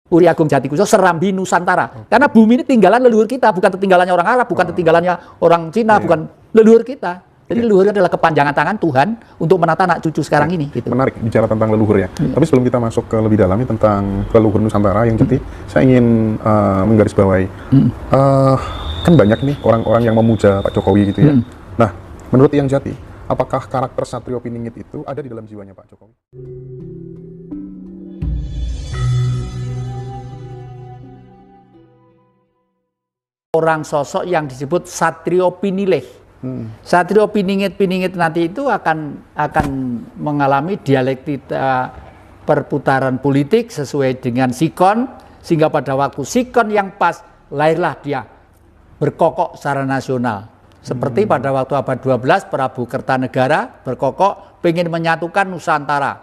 Puri Agung Jatikusumo, Serambi Nusantara. Karena bumi ini tinggalan leluhur kita, bukan ketinggalannya orang Arab, bukan ketinggalannya orang Cina, bukan leluhur kita. Jadi leluhur adalah kepanjangan tangan Tuhan untuk menata anak cucu sekarang ini. Gitu. Menarik bicara tentang leluhur ya. Tapi sebelum kita masuk ke lebih dalam tentang leluhur Nusantara yang jati, saya ingin menggarisbawahi. Kan banyak nih orang-orang yang memuja Pak Jokowi gitu ya. Nah, menurut yang jati, apakah karakter Satrio Piningit itu ada di dalam jiwanya Pak Jokowi? Orang sosok yang disebut Satrio Pinilih. Satrio Piningit nanti itu akan mengalami dialektika perputaran politik sesuai dengan sikon, sehingga pada waktu sikon yang pas lahirlah dia berkokok secara nasional. Seperti pada waktu abad 12 Prabu Kertanegara berkokok pengen menyatukan Nusantara.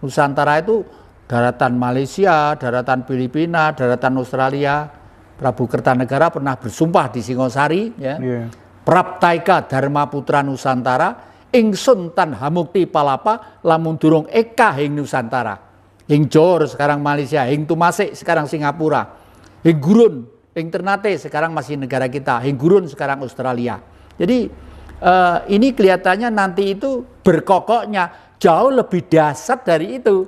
Nusantara itu daratan Malaysia, daratan Filipina, daratan Australia. Prabu Kertanegara pernah bersumpah di Singosari, ya. Praptaika Dharma Putra Nusantara, ingsun tan hamukti palapa, lamun durung eka hing Nusantara. Hing Johor sekarang Malaysia, hing Tumasik sekarang Singapura, hing Gurun, hing Ternate sekarang masih negara kita, hing Gurun sekarang Australia. Jadi ini kelihatannya nanti itu berkokoknya jauh lebih dahsyat dari itu.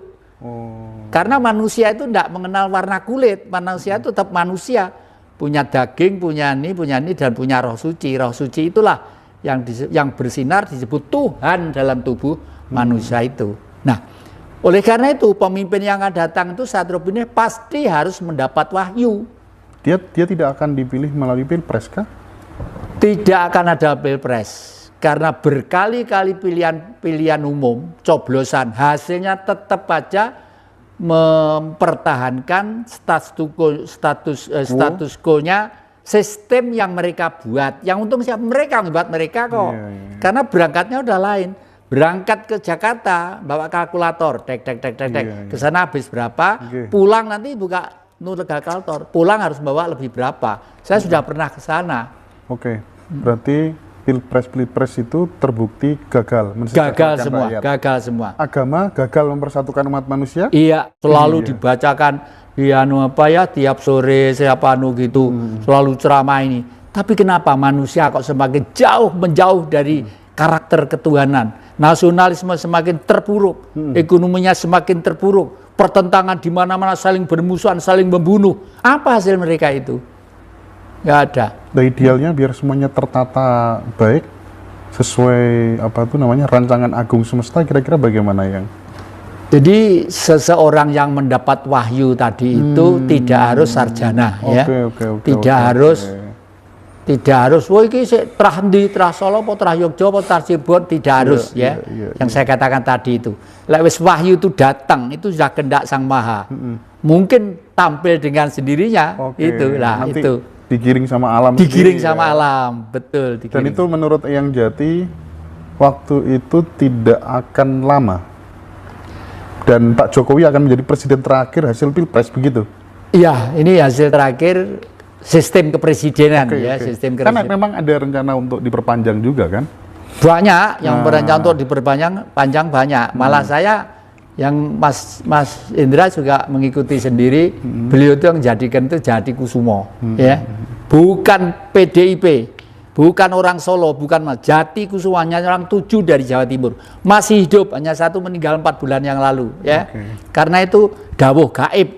Karena manusia itu tidak mengenal warna kulit, manusia itu tetap manusia, punya daging, punya ini, dan punya roh suci. Roh suci itulah yang bersinar disebut Tuhan dalam tubuh manusia itu. Nah, oleh karena itu pemimpin yang akan datang itu Satrio Piningit pasti harus mendapat wahyu. Dia tidak akan dipilih melalui pilpres kah? Tidak akan ada pilpres. Karena berkali-kali pilihan umum, coblosan, hasilnya tetap aja mempertahankan status quo-nya sistem yang mereka buat. Yang untung siapa? Mereka membuat mereka kok. Karena berangkatnya udah lain. Berangkat ke Jakarta, bawa kalkulator, tek. Ke sana habis berapa, pulang nanti buka kalkulator. Pulang harus bawa lebih berapa. Saya sudah pernah ke sana. Berarti pilpres itu terbukti gagal gagal semua. Agama gagal mempersatukan umat manusia. Iya, selalu dibacakan tiap sore siapa gitu, selalu ceramah ini. Tapi kenapa manusia kok semakin menjauh dari karakter ketuhanan? Nasionalisme semakin terpuruk, ekonominya semakin terpuruk, pertentangan di mana-mana, saling bermusuhan, saling membunuh. Apa hasil mereka itu? Nggak ada. Nah, idealnya biar semuanya tertata baik sesuai rancangan agung semesta, kira-kira bagaimana yang? Jadi seseorang yang mendapat wahyu tadi itu tidak harus sarjana, ya. Tidak harus. Wah iki sik trah ndi, trah Solo apa trah Yogya apa trah Cirebon, tidak harus, ya. Yang saya katakan tadi itu. Lek wis wahyu itu datang, itu sudah kehendak Sang Maha. Mungkin tampil dengan sendirinya, itulah itu. Digiring sama alam. Alam, betul. Dan itu menurut yang jati waktu itu tidak akan lama. Dan Pak Jokowi akan menjadi presiden terakhir hasil pilpres, begitu? Iya, ini hasil terakhir sistem kepresidenan, sistem kepresidenan. Karena memang ada rencana untuk diperpanjang juga kan? Banyak yang berencana untuk diperpanjang banyak. Malah saya yang Mas Indra juga mengikuti sendiri, beliau itu yang jadikan itu Jatikusumo, ya, bukan PDIP, bukan orang Solo, bukan Jatikusumo, hanya orang 7 dari Jawa Timur, masih hidup, hanya 1 meninggal 4 bulan yang lalu, ya, karena itu dawuh gaib,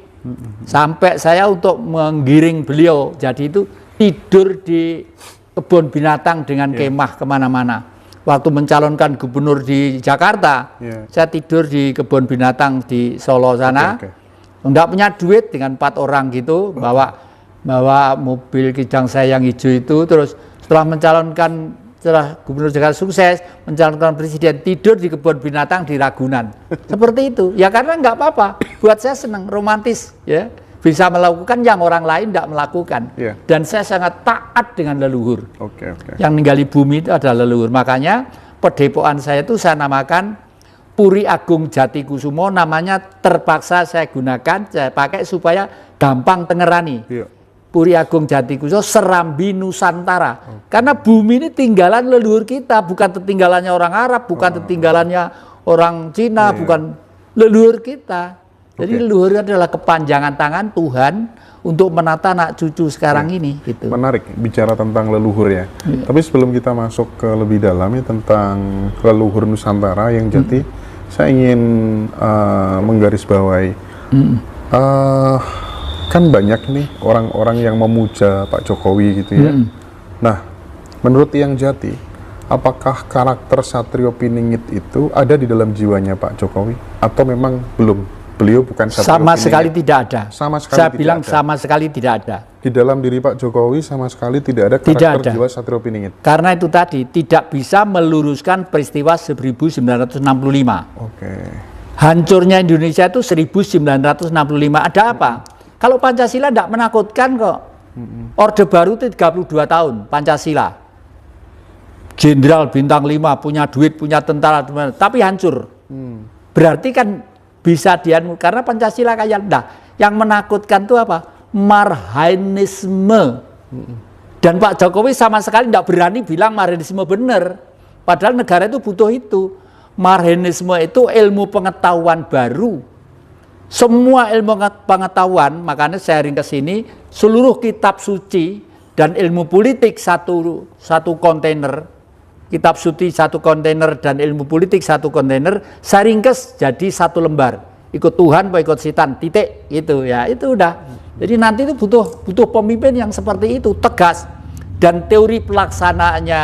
sampai saya untuk menggiring beliau, jadi itu tidur di kebun binatang dengan kemah kemana-mana. Waktu mencalonkan gubernur di Jakarta, saya tidur di kebun binatang di Solo sana. Enggak punya duit dengan 4 orang gitu, bawa mobil kijang saya yang hijau itu. Terus setelah gubernur Jakarta sukses, mencalonkan presiden, tidur di kebun binatang di Ragunan. Seperti itu. Ya karena enggak apa-apa. Buat saya senang, romantis, ya. Bisa melakukan yang orang lain tidak melakukan. Dan saya sangat taat dengan leluhur. Yang ninggali bumi itu adalah leluhur. Makanya pedepokan saya itu saya namakan Puri Agung Jatikusumo, namanya terpaksa saya gunakan, saya pakai supaya gampang tengerani. Puri Agung Jatikusumo, Serambi Nusantara. Karena bumi ini tinggalan leluhur kita, bukan tertinggalannya orang Arab, bukan tertinggalannya orang Cina, bukan leluhur kita. Jadi leluhur adalah kepanjangan tangan Tuhan untuk menata anak cucu sekarang ini. Gitu. Menarik bicara tentang leluhur ya. Tapi sebelum kita masuk ke lebih dalam ya tentang leluhur Nusantara yang jati, saya ingin menggarisbawahi. Kan banyak nih orang-orang yang memuja Pak Jokowi gitu ya. Nah, menurut yang jati, apakah karakter Satrio Piningit itu ada di dalam jiwanya Pak Jokowi atau memang belum? Beliau bukan Satrio sama Piningit. Sekali tidak ada. Sama sekali Saya tidak bilang ada. sama sekali tidak ada. Di dalam diri Pak Jokowi sama sekali tidak ada karakter jiwa Satrio Piningit. Karena itu tadi tidak bisa meluruskan peristiwa 1965. Hancurnya Indonesia itu 1965. Ada apa? Kalau Pancasila tidak menakutkan kok. Orde Baru itu 32 tahun Pancasila. Jenderal bintang 5 punya duit, punya tentara, tapi hancur. Berarti kan bisa karena Pancasila kayak yang menakutkan itu apa? Marhainisme. Dan Pak Jokowi sama sekali tidak berani bilang marhainisme benar. Padahal negara itu butuh itu. Marhainisme itu ilmu pengetahuan baru. Semua ilmu pengetahuan, makanya sharing ke sini, seluruh kitab suci dan ilmu politik satu kontainer, kitab suci satu kontainer dan ilmu politik satu kontainer, saya ringkes jadi satu lembar. Ikut Tuhan, apa ikut setan, titik gitu ya, itu udah. Jadi nanti itu butuh pemimpin yang seperti itu, tegas, dan teori pelaksanaannya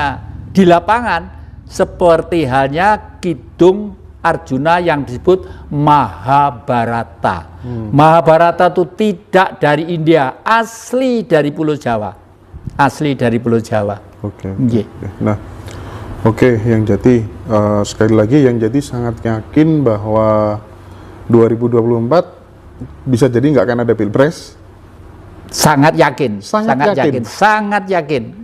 di lapangan seperti halnya Kidung Arjuna yang disebut Mahabharata. Mahabharata itu tidak dari India, asli dari Pulau Jawa. Asli dari Pulau Jawa. Nah, yang jati sekali lagi yang jati sangat yakin bahwa 2024 bisa jadi nggak akan ada pilpres. Sangat yakin. Sangat yakin.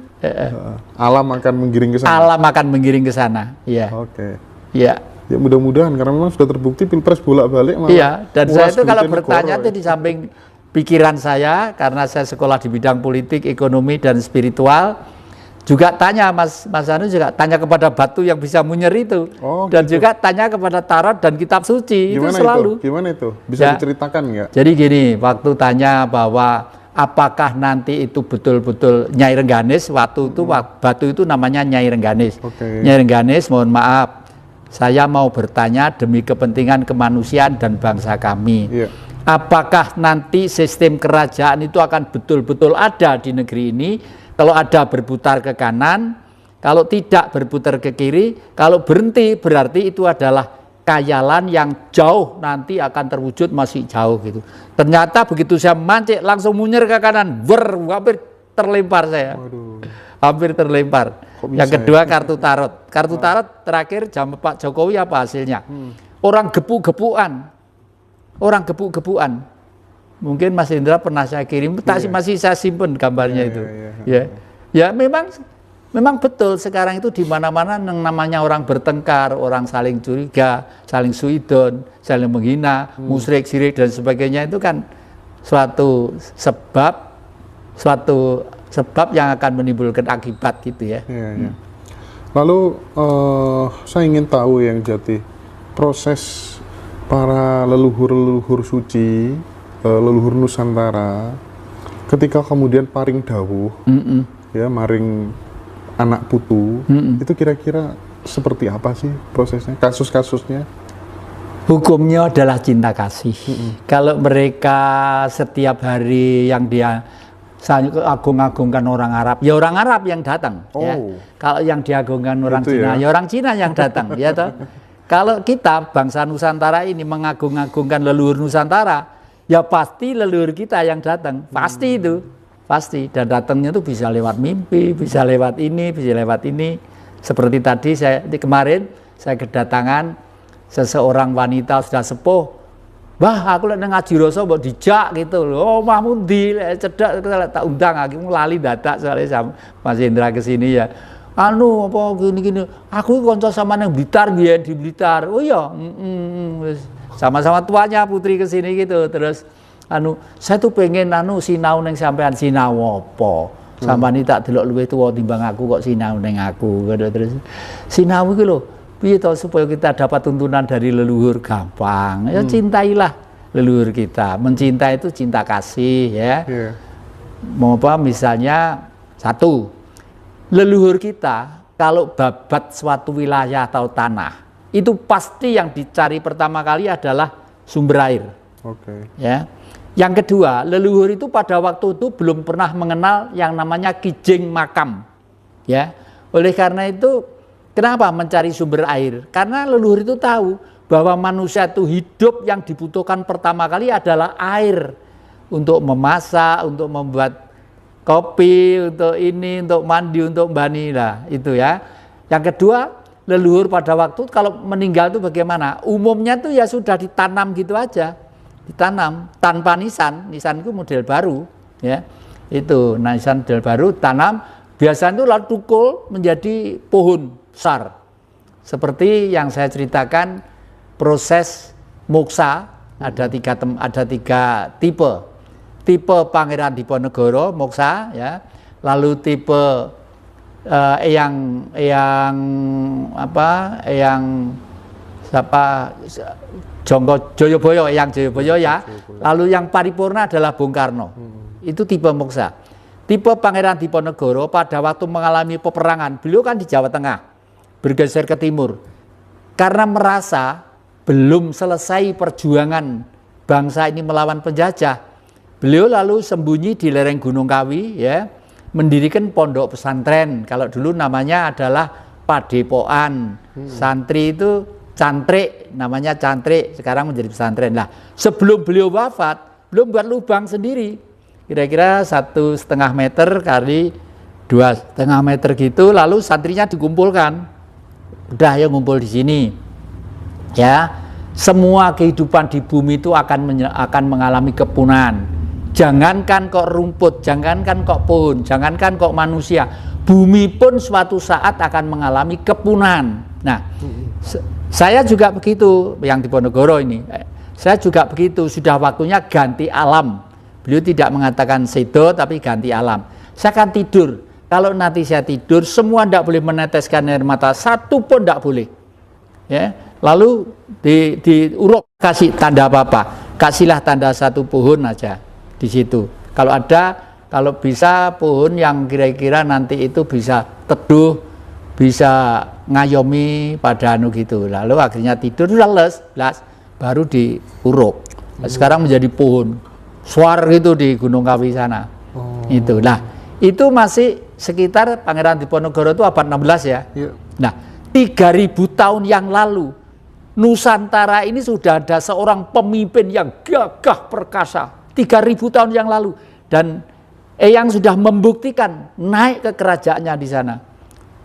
Alam akan menggiring ke sana. Alam akan menggiring ke sana. Iya. Iya. Ya mudah-mudahan karena memang sudah terbukti pilpres bolak-balik. Iya, dan saya itu kalau bertanya itu di samping pikiran saya, karena saya sekolah di bidang politik, ekonomi, dan spiritual, juga tanya Mas Anu juga tanya kepada batu yang bisa munyer itu, dan juga tanya kepada tarot dan kitab suci. Gimana itu selalu. Gimana itu? Bisa diceritakan nggak? Jadi gini, waktu tanya bahwa apakah nanti itu betul-betul Nyai Rengganis, waktu itu batu itu namanya Nyai Rengganis. Nyai Rengganis, mohon maaf, saya mau bertanya demi kepentingan kemanusiaan dan bangsa kami. Apakah nanti sistem kerajaan itu akan betul-betul ada di negeri ini? Kalau ada berputar ke kanan, kalau tidak berputar ke kiri, kalau berhenti berarti itu adalah khayalan yang jauh nanti akan terwujud masih jauh gitu. Ternyata begitu saya mancik langsung munyer ke kanan, hampir terlempar saya. Hampir terlempar. Yang kedua kartu tarot. Kartu tarot terakhir zaman Pak Jokowi apa hasilnya? Orang gepu-gepuan. Orang gepu-gepuan. Mungkin Mas Indra pernah saya kirim, masih saya simpen gambarnya itu. Ya memang betul sekarang itu di mana-mana yang namanya orang bertengkar, orang saling curiga, saling suidon, saling menghina, musyrik, syirik dan sebagainya itu kan suatu sebab yang akan menimbulkan akibat gitu ya. Lalu saya ingin tahu yang jati proses para leluhur suci, leluhur Nusantara ketika kemudian paring dawuh, ya maring anak putu, itu kira-kira seperti apa sih prosesnya, kasus-kasusnya? Hukumnya adalah cinta kasih. Kalau mereka setiap hari yang dia agung-agungkan orang Arab, ya orang Arab yang datang. Ya. Kalau yang diagungkan orang Cina, ya orang Cina yang datang. Ya toh. Kalau kita bangsa Nusantara ini mengagung-agungkan leluhur Nusantara, ya pasti leluhur kita yang datang. Pasti itu, pasti. Dan datangnya itu bisa lewat mimpi, bisa lewat ini, bisa lewat ini. Seperti tadi kemarin saya kedatangan seseorang wanita sudah sepuh. Bah, aku lek ngaji rasa mbok dijak gitu loh. Oh, Mahmud di cedak tak undang aku lali dadak soalnya Mas Indra ke sini ya. Anu apa gini-gini. Aku kanca sama nang Blitar biyen di Blitar. Oh iya, sama-sama tuanya putri ke sini gitu. Terus saya tuh pengen sinau neng sampean sinau apa? Sampean tak delok luwih tuwa timbang aku kok sinau neng aku. Terus sinau iki lho. Piye to supaya kita dapat tuntunan dari leluhur? Gampang. Ya cintailah leluhur kita. Mencinta itu cinta kasih ya. Iya. Mau apa misalnya satu, leluhur kita kalau babat suatu wilayah atau tanah, itu pasti yang dicari pertama kali adalah sumber air. Oke. Ya. Yang kedua, leluhur itu pada waktu itu belum pernah mengenal yang namanya kijing makam. Ya. Oleh karena itu, kenapa mencari sumber air? Karena leluhur itu tahu bahwa manusia itu hidup yang dibutuhkan pertama kali adalah air. Untuk memasak, untuk membuat kopi, untuk ini, untuk mandi, untuk bani lah, itu ya. Yang kedua, leluhur pada waktu kalau meninggal itu bagaimana? Umumnya tuh ya sudah ditanam gitu aja, ditanam tanpa nisan. Nisan itu model baru, ya. Itu nisan model baru, tanam. Biasanya itu lalu tukul menjadi pohon besar. Seperti yang saya ceritakan proses moksa ada tiga tipe. Tipe Pangeran Diponegoro moksa ya, lalu tipe yang Jonggo Joyoboyo, yang Joyoboyo ya, lalu yang paripurna adalah Bung Karno. Itu tipe moksa. Tipe Pangeran Diponegoro pada waktu mengalami peperangan, beliau kan di Jawa Tengah, bergeser ke timur karena merasa belum selesai perjuangan bangsa ini melawan penjajah. Beliau lalu sembunyi di lereng Gunung Kawi ya, mendirikan pondok pesantren. Kalau dulu namanya adalah padepokan. Santri itu cantrik, namanya cantrik, sekarang menjadi pesantren. Nah, sebelum beliau wafat, beliau buat lubang sendiri. Kira-kira 1,5 meter kali 2,5 meter gitu, lalu santrinya dikumpulkan. Udah ya ngumpul di sini. Ya, semua kehidupan di bumi itu akan mengalami kepunahan. Jangankan kok rumput, jangankan kok pohon, jangankan kok manusia, bumi pun suatu saat akan mengalami kepunahan. Nah, saya juga begitu, yang di Ponegoro ini, saya juga begitu, sudah waktunya ganti alam. Beliau tidak mengatakan sedo, tapi ganti alam. Saya akan tidur, kalau nanti saya tidur, semua tidak boleh meneteskan air mata, satu pun tidak boleh. Ya, lalu diuruk, kasih tanda apa-apa, kasihlah tanda satu pohon aja. Di situ kalau bisa pohon yang kira-kira nanti itu bisa teduh, bisa ngayomi pada gitu, lalu akhirnya tidur les baru diuruk. Sekarang menjadi pohon suar gitu di Gunung Kawi sana. Itu nah, itu masih sekitar Pangeran Diponegoro itu abad 16 ya. Nah, 3000 tahun yang lalu Nusantara ini sudah ada seorang pemimpin yang gagah perkasa. 3000 tahun yang lalu, dan Eyang sudah membuktikan naik ke kerajaannya di sana,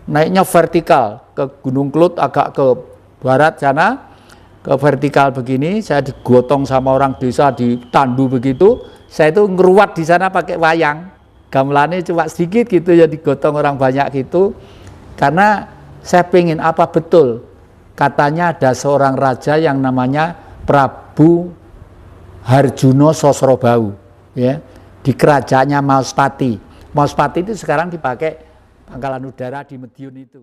naiknya vertikal ke Gunung Klut, agak ke barat sana, ke vertikal begini. Saya digotong sama orang desa di Tandu begitu, saya itu ngeruat di sana pakai wayang, gamelannya cuma sedikit gitu ya, digotong orang banyak gitu, karena saya pengen apa betul katanya ada seorang raja yang namanya Prabu Harjuno Sosrobau ya, di kerajaannya Maospati. Maospati itu sekarang dipakai pangkalan udara di Madiun itu.